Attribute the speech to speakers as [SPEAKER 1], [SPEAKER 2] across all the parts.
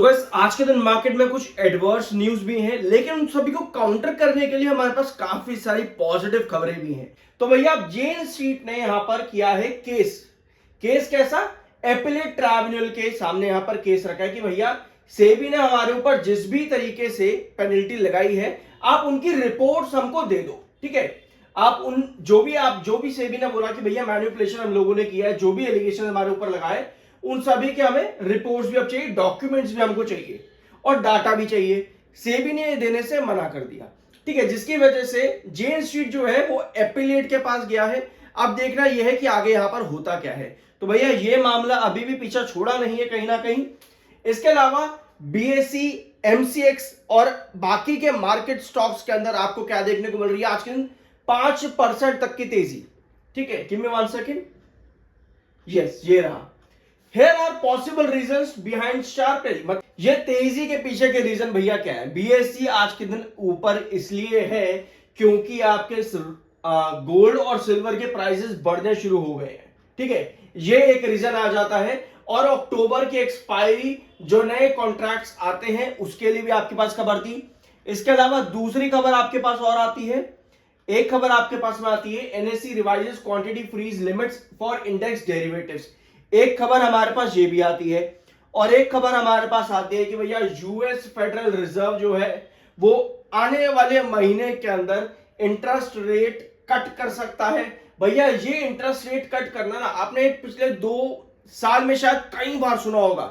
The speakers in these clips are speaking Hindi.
[SPEAKER 1] तो बस आज के दिन मार्केट में कुछ एडवर्स न्यूज भी हैं, लेकिन उन सभी को काउंटर करने के लिए हमारे पास काफी सारी पॉजिटिव खबरें भी हैं। तो भैया जेन स्ट्रीट ने यहां पर किया है केस कैसा? एपिलेट ट्राइब्यूनल के सामने यहां पर केस रखा है कि भैया सेबी ने हमारे ऊपर जिस भी तरीके से पेनल्टी लगाई है, आप उनकी रिपोर्ट्स हमको दे दो। ठीक है, आप जो भी सेबी ने बोला कि भैया मैनिपुलेशन हम लोगों ने किया है, जो भी एलिगेशन हमारे ऊपर लगाए, उन सभी के हमें रिपोर्ट्स भी अब चाहिए, डॉक्यूमेंट्स भी हमको चाहिए और डाटा भी चाहिए। सेबी ने ये देने से मना कर दिया। ठीक है, जिसकी वजह से जेन स्ट्रीट जो है वो एपिलेट के पास गया है। अब देखना यह है कि आगे यहां पर होता क्या है। तो भैया ये मामला अभी भी पीछा छोड़ा नहीं है कहीं ना कहीं। इसके अलावा बीएसई, एमसीएक्स और बाकी के मार्केट स्टॉक्स के अंदर आपको क्या देखने को मिल रही है? आज के दिन 5% तक की तेजी। ठीक है, गिव मी 1 सेकेंड। यस, ये रहा। Here are possible reasons behind sharp rally। ये तेजी के पीछे के रीजन भैया क्या है? बीएसई आज के दिन ऊपर इसलिए है क्योंकि आपके गोल्ड और सिल्वर के प्राइसेस बढ़ने शुरू हो गए हैं। ठीक है, ये एक रीजन आ जाता है। और अक्टूबर की एक्सपायरी, जो नए कॉन्ट्रैक्ट्स आते हैं, उसके लिए भी आपके पास खबर थी। इसके अलावा दूसरी खबर आपके पास और आती है। एक खबर आपके पास में आती है, NSE revises quantity freeze limits for index derivatives. एक खबर हमारे पास ये भी आती है। और एक खबर हमारे पास आती है कि भैया यूएस फेडरल रिजर्व जो है वो आने वाले महीने के अंदर इंटरेस्ट रेट कट कर सकता है। भैया ये इंटरेस्ट रेट कट करना ना, आपने पिछले 2 साल में शायद कई बार सुना होगा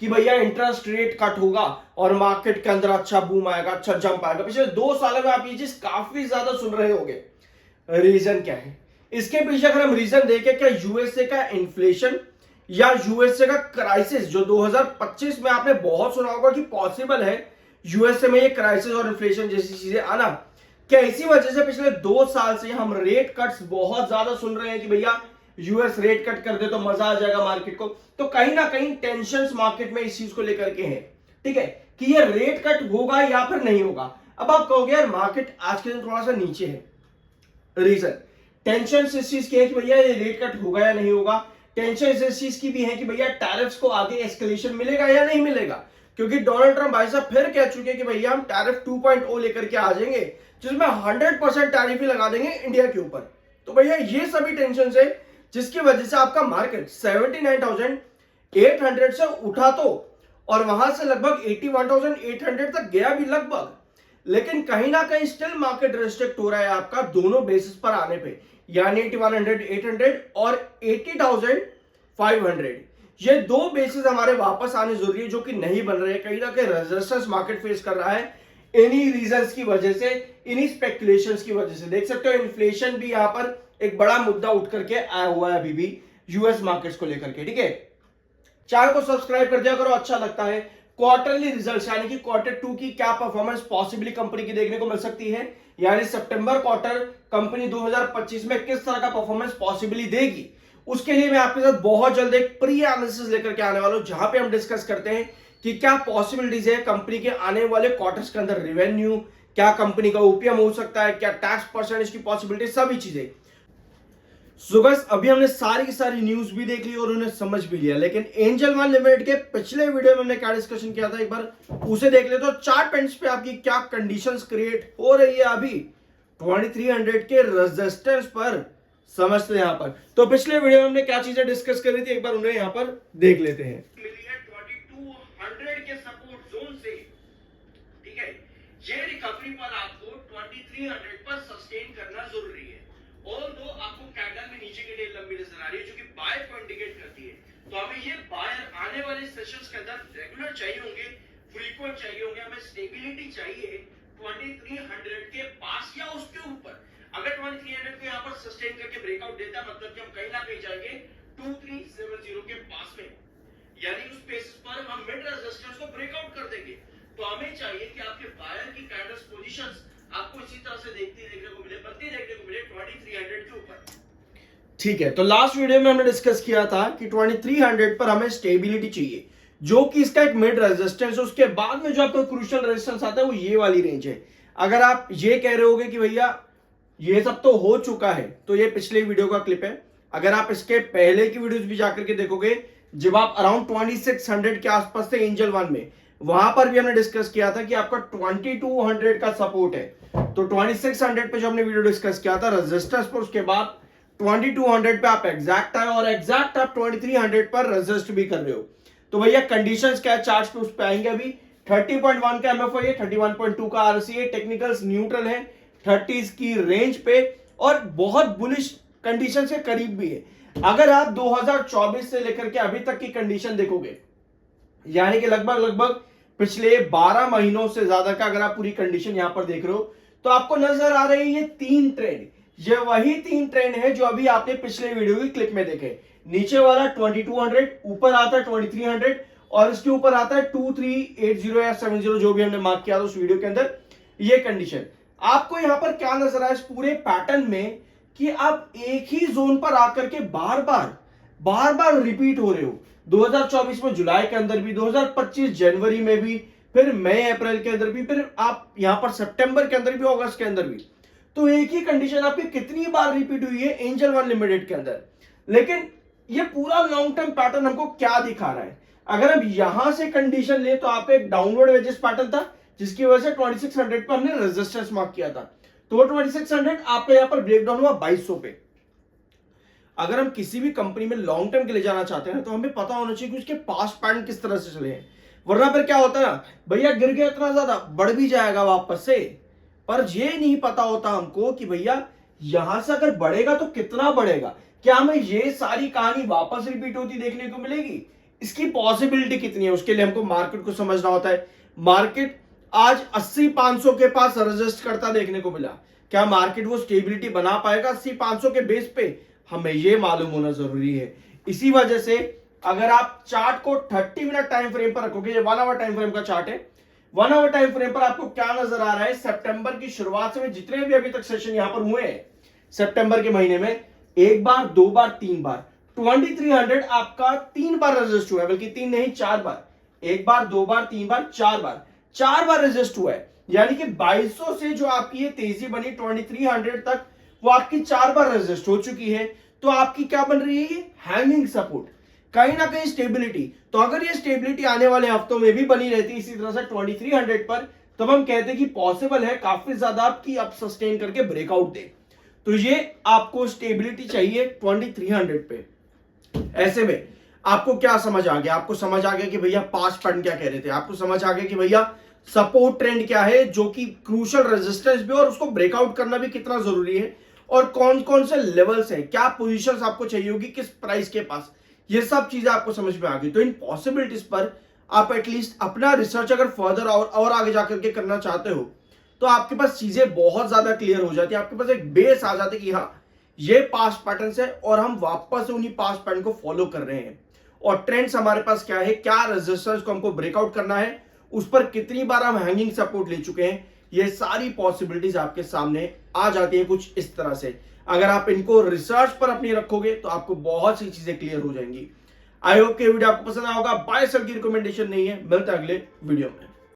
[SPEAKER 1] कि भैया इंटरेस्ट रेट कट होगा और मार्केट के अंदर अच्छा बूम आएगा, अच्छा जंप आएगा। पिछले 2 सालों में आप ये चीज काफी ज्यादा सुन रहे होंगे। रीजन क्या है इसके पीछे? अगर हम रीजन देखें, क्या यूएसए का इन्फ्लेशन या यूएसए का क्राइसिस जो 2025 में आपने बहुत सुना होगा कि पॉसिबल है यूएसए में ये क्राइसिस और इन्फ्लेशन जैसी चीजें आना, क्या इसी वजह से पिछले 2 साल से हम रेट कट्स बहुत ज्यादा सुन रहे हैं कि भैया यूएस रेट कट कर दे तो मजा आ जाएगा मार्केट को? तो कहीं ना कहीं टेंशंस मार्केट में इस चीज को लेकर के हैं। ठीक है, कि ये रेट कट होगा या फिर नहीं होगा। अब आप कहोगे यार मार्केट आज के दिन थोड़ा सा नीचे है, रीजन टेंशन इस चीज की है कि भैया ये रेट कट होगा या नहीं होगा। टेंशन इस चीज की भी है कि भैया टैरिफ्स को आगे एस्केलेशन मिलेगा या नहीं मिलेगा, क्योंकि डोनाल्ड ट्रंप भाई साहब फिर कह चुके हैं कि भैया हम टैरिफ 2.0 लेकर के आ जाएंगे, जिसमें 100% टैरिफ ही लगा देंगे इंडिया के ऊपर। तो भैया ये सभी टेंशन है, जिसकी वजह से आपका मार्केट 79,800 से उठा तो, और वहां से लगभग 81,800 तक गया भी लगभग, लेकिन कहीं ना कहीं स्टिल मार्केट रिस्ट्रिक्ट हो रहा है आपका दोनों बेसिस पर आने पे, यानी 81,800 और 80,500। ये 2 बेसिस हमारे वापस आने जरूरी है, जो कि नहीं बन रहे हैं। कहीं ना कहीं रेजिस्टेंस मार्केट फेस कर रहा है इन्हीं रीजंस की वजह से, इन्हीं स्पेकुलेशंस की वजह से। देख सकते हो इन्फ्लेशन भी यहां पर एक बड़ा मुद्दा उठ करके आया हुआ है अभी भी यूएस मार्केट्स को लेकर के। ठीक है, चैनल को सब्सक्राइब कर दिया करो, अच्छा लगता है। क्वार्टरली रिजल्ट्स यानी कि Q2 की क्या परफॉर्मेंस पॉसिबली कंपनी की देखने को मिल सकती है, यानी सितंबर क्वार्टर कंपनी 2025 में किस तरह का परफॉर्मेंस पॉसिबली देगी, उसके लिए मैं आपके साथ बहुत जल्द एक प्री एनालिसिस लेकर के आने वाला हूं, जहां पे हम डिस्कस करते हैं कि क्या पॉसिबिलिटीज है कंपनी के आने वाले क्वार्टर्स के अंदर, रेवेन्यू, क्या कंपनी का ओपीएम हो सकता है, क्या टैक्स परसेंटेज की पॉसिबिलिटी, सभी चीजें। सो गाइस, अभी हमने सारी की सारी न्यूज भी देख ली और उन्हें समझ भी लिया, लेकिन एंजल वन लिमिटेड के पिछले वीडियो में हमने क्या डिस्कशन किया था, एक बार उसे देख ले। तो चार्ट पेंट्स पे आपकी क्या कंडीशंस क्रिएट हो रही है अभी 2300 के रेजिस्टेंस पर, समझते हैं यहां पर। तो पिछले वीडियो में हमने क्या चीजें डिस्कस करी थी, एक बार उन्हें यहां पर देख लेते हैं।
[SPEAKER 2] मिली है 2200 के सपोर्ट जोन से। ठीक है, ये रिकवरी पर आपको 2300 पर सस्टेन करना जरूरी है। और दो आपको कैंडल में नीचे की टेल लंबी नजर आ रही है, जो कि बाय को इंडिकेट करती है। तो हमें ये बायर आने वाले सेशंस के अंदर रेगुलर चाहिए होंगे, फ्रीक्वेंट चाहिए होंगे, हमें स्टेबिलिटी चाहिए 2300 के पास या उसके ऊपर। अगर 2300 को यहाँ पर सस्टेन करके ब्रेकआउट देता है, मतलब कि हम कहीं ना कहीं जाएंगे 2370 के पास में, यानी उस बेसिस पर हम मिड रेजिस्टेंस को ब्रेकआउट कर देंगे। तो हमें चाहिए कि आपके बायर की कैंडल्स पोजीशंस आपको इसी तरह से देखने को मिले 2300 के ऊपर।
[SPEAKER 1] ठीक है, तो लास्ट वीडियो में हमने डिस्कस किया था कि 2300 पर हमें स्टेबिलिटी चाहिए, जो कि इसका एक मिड रेजिस्टेंस है। उसके बाद में जो आपका क्रूशियल रेजिस्टेंस आता है वो ये वाली रेंज है। अगर आप ये कह रहे होगे कि भैया ये सब तो हो चुका है, तो ये पिछले वीडियो का क्लिप है। अगर आप इसके पहले की वीडियोस भी जाकर के देखोगे, जब आप अराउंड 2600 के आसपास थे एंजल वन में, वहां पर भी हमने डिस्कस किया था कि आपका 2200 का सपोर्ट है, तो 2600 पे जो हमने वीडियो डिस्कस किया था रेजिस्टेंस पर, उसके बाद 2200 पे आप एग्जैक्ट आए और एग्जैक्ट आप 2300 पर रेजिस्ट भी कर रहे हो। तो भैया कंडीशंस क्या है चार्ट पे, उस पे आएंगे अभी। 30.1 का एमएफआई है, 31.2 का आरसी है, टेक्निकल्स न्यूट्रल है 30s की रेंज पे और बहुत बुलिश कंडीशन के करीब भी है। अगर आप 2024 से लेकर के अभी तक की कंडीशन देखोगे, यानी कि लगभग पिछले 12 महीनों से ज्यादा का अगर आप पूरी कंडीशन यहां पर देख रहे हो, तो आपको नजर आ रही है ये 3 ट्रेंड। ये वही 3 ट्रेंड है जो अभी आपने पिछले वीडियो की क्लिप में देखे। नीचे वाला 2200, ऊपर आता है 2300 और इसके ऊपर आता है 2380 या 70 जो भी हमने मार्क किया था उस वीडियो के अंदर। ये कंडीशन आपको यहां पर क्या नजर आया इस पूरे पैटर्न में कि आप एक ही जोन पर आकर के बार बार रिपीट हो रहे हो। 2024 में जुलाई के अंदर भी, 2025 जनवरी में भी, फिर मई अप्रैल के अंदर भी, फिर आप यहां पर सितंबर के अंदर भी, अगस्त के अंदर भी। तो एक ही कंडीशन आपकी कितनी बार रिपीट हुई है एंजल वन लिमिटेड के अंदर। लेकिन ये पूरा लॉन्ग टर्म पैटर्न हमको क्या दिखा रहा है? अगर हम यहां से कंडीशन ले तो आपका एक डाउनवर्ड वेजेस पैटर्न था जिसकी वजह से 2600 पर हमने रेजिस्टेंस मार्क किया था, तो वो 2600 आपका यहां पर ब्रेकडाउन हुआ 2200 पे। अगर हम किसी भी कंपनी में लॉन्ग टर्म के लिए जाना चाहते हैं तो हमें पता होना चाहिए कि उसके पास्ट पैटर्न किस तरह से चले हैं, वरना फिर क्या होता है ना, भैया गिर गया इतना ज्यादा बढ़ भी जाएगा वापस से, पर ये नहीं पता होता हमको कि भैया यहां से अगर बढ़ेगा तो कितना बढ़ेगा, क्या हमें ये सारी कहानी वापस रिपीट होती देखने को मिलेगी, इसकी पॉसिबिलिटी कितनी है, उसके लिए हमको मार्केट को समझना होता है। मार्केट आज 80-500 के पास रेजिस्ट करता देखने को मिला, क्या मार्केट वो स्टेबिलिटी बना पाएगा 80-500 के बेस पे, हमें ये मालूम होना जरूरी है। इसी वजह से अगर आप चार्ट को 30 मिनट टाइम फ्रेम पर रखोगे, ये 1 आवर टाइम फ्रेम का चार्ट है, 1 आवर टाइम फ्रेम पर आपको क्या नजर आ रहा है, सितंबर की शुरुआत से जितने भी अभी तक सेशन यहां पर हुए हैं सितंबर के महीने में, 1 बार 2 बार 3 बार 2300 आपका 3 बार रेजिस्ट हुआ है, बल्कि 3 नहीं 4 बार, 1 बार 2 बार 3 बार 4 बार रेजिस्ट हुआ है। यानी कि 2200 से जो आपकी ये तेजी बनी 2300 तक, वो आपकी 4 बार रेजिस्ट हो चुकी है। तो आपकी क्या बन रही है, ये हैंगिंग सपोर्ट, कहीं ना कहीं स्टेबिलिटी। तो अगर ये स्टेबिलिटी आने वाले हफ्तों में भी बनी रहती इसी तरह से 2300 पर, तब हम कहते हैं कि पॉसिबल है काफी ज्यादा आपकी अप सस्टेन करके ब्रेकआउट दे। तो ये आपको स्टेबिलिटी चाहिए 2300 पे। ऐसे में आपको क्या समझ आ गया, आपको समझ आ गया कि भैया पास्ट पैटर्न क्या कह रहे थे, आपको समझ आ गया कि भैया सपोर्ट ट्रेंड क्या है जो कि क्रूशियल रेजिस्टेंस भी, और उसको ब्रेकआउट करना भी कितना जरूरी है, और कौन कौन से लेवल्स हैं, क्या पोजीशंस आपको चाहिए होगी किस प्राइस के पास, ये सब चीजें आपको समझ में आ गई। तो इन पॉसिबिलिटीज पर आप एटलीस्ट अपना रिसर्च अगर फर्दर और आगे जाकर के करना चाहते हो तो आपके पास चीजें बहुत ज्यादा क्लियर हो जाती है, आपके पास एक बेस आ जाती है कि हाँ ये पास्ट पैटर्न है और हम वापस उन्हीं पास्ट पैटर्न को फॉलो कर रहे हैं, और ट्रेंड्स हमारे पास क्या है, क्या रेजिस्टेंस को हमको ब्रेकआउट करना है, उस पर कितनी बार हम हैंगिंग सपोर्ट ले चुके हैं, ये सारी पॉसिबिलिटीज आपके सामने आ जाती है कुछ इस तरह से। अगर आप इनको रिसर्च पर अपनी रखोगे तो आपको बहुत सी चीजें क्लियर हो जाएंगी। आई होप कि वीडियो आपको पसंद आया होगा। बाय सेल की रिकमेंडेशन नहीं है, मिलते हैं अगले वीडियो में।